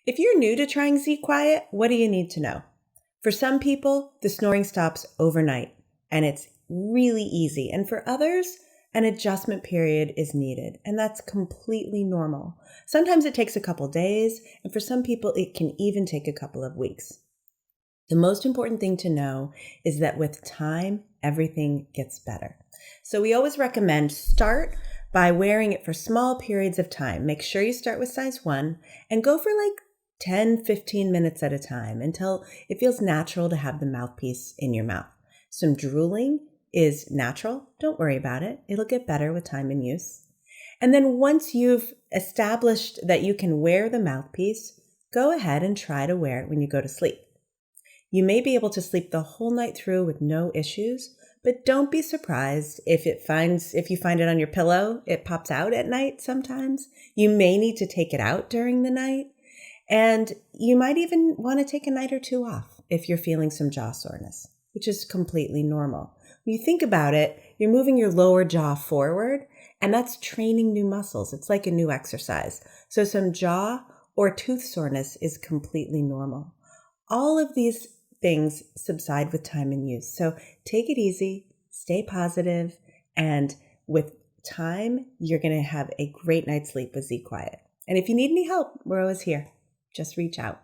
If you're new to trying ZQuiet, what do you need to know? For some people, the snoring stops overnight and it's really easy. And for others, an adjustment period is needed, and that's completely normal. Sometimes it takes a couple days, and for some people, it can even take a couple of weeks. The most important thing to know is that with time, everything gets better. So we always recommend start by wearing it for small periods of time. Make sure you start with size 1 and go for like 10, 15 minutes at a time until it feels natural to have the mouthpiece in your mouth. Some drooling is natural. Don't worry about it. It'll get better with time and use. And then once you've established that you can wear the mouthpiece, go ahead and try to wear it when you go to sleep. You may be able to sleep the whole night through with no issues, but don't be surprised if you find it on your pillow, it pops out at night sometimes. You may need to take it out during the night, and you might even want to take a night or two off if you're feeling some jaw soreness, which is completely normal. When you think about it, you're moving your lower jaw forward, and that's training new muscles. It's like a new exercise. So some jaw or tooth soreness is completely normal. All of these things subside with time and use. So take it easy, stay positive, and with time, you're going to have a great night's sleep with ZQuiet. And if you need any help, we're always here. Just reach out.